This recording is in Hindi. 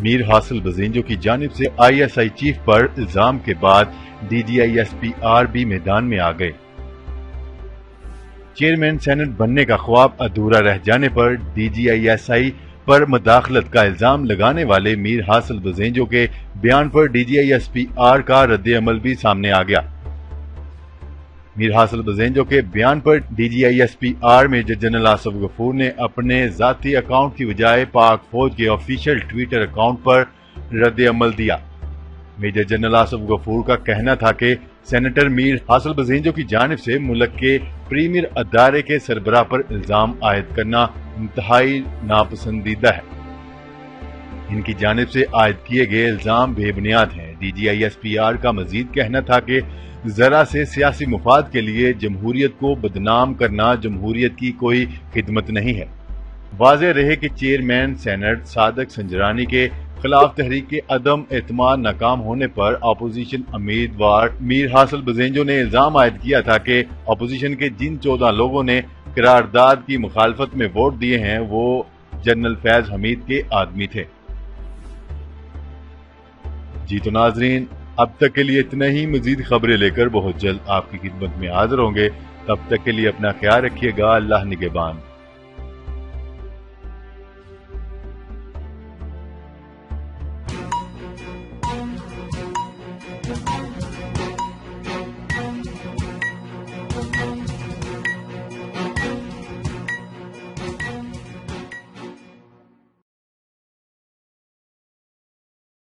मीर हासिल बज़ेंजो की जानिब से ISI चीफ पर इल्जाम के बाद DGISPR भी मैदान में आ गए। चेयरमैन सेनेट बनने का ख्वाब अधूरा रह जाने पर DGISI पर मुदाखलत का इल्जाम लगाने वाले मीर हासिल बज़ेंजो के बयान पर DGISPR का रद्द-ए-अमल भी सामने आ गया। मीर हासिल बज़ेंजो के बयान पर DGISPR major general Asif Ghafoor ने अपने जाती अकाउंट की बजाय पाक फौज के ऑफिशियल ट्विटर अकाउंट पर रद्द-ए-अमल दिया। मेजर जनरल आसिफ गफूर का कहना था कि सेनेटर मीर हासिल बज़ेंजो की जानिब से मुल्क के प्रीमियर अदारे के सरबराह पर इल्जाम आयद करना इंतहाई नापसंदीदा है। इनकी जानिब से आयद किए गए इल्जाम बेबुनियाद हैं। DGISPR का मजीद कहना था कि जरा से सियासी मुफाद के लिए जमहूरियत को बदनाम करना जमहूरियत की कोई खिदमत नहीं है। वाज़ेह रहे कि चेयरमैन सेनेट सादक संजरानी के खिलाफ तहरीक के अदम एतमाद नाकाम होने पर अपोजिशन उम्मीदवार मीर हासिल बज़ेंजो ने इल्जाम आयद किया था कि अपोजिशन के जिन 14 लोगों ने करारदाद की मुखालफत में वोट दिए हैं वो जनरल फैज हमीद के आदमी थे। जी तो नाजरीन, अब तक के लिए इतना ही। मजीद खबरें लेकर बहुत जल्द आपकी खिदमत में हाजिर होंगे। तब तक के लिए अपना ख्याल रखिएगा। अल्लाह निगहबान।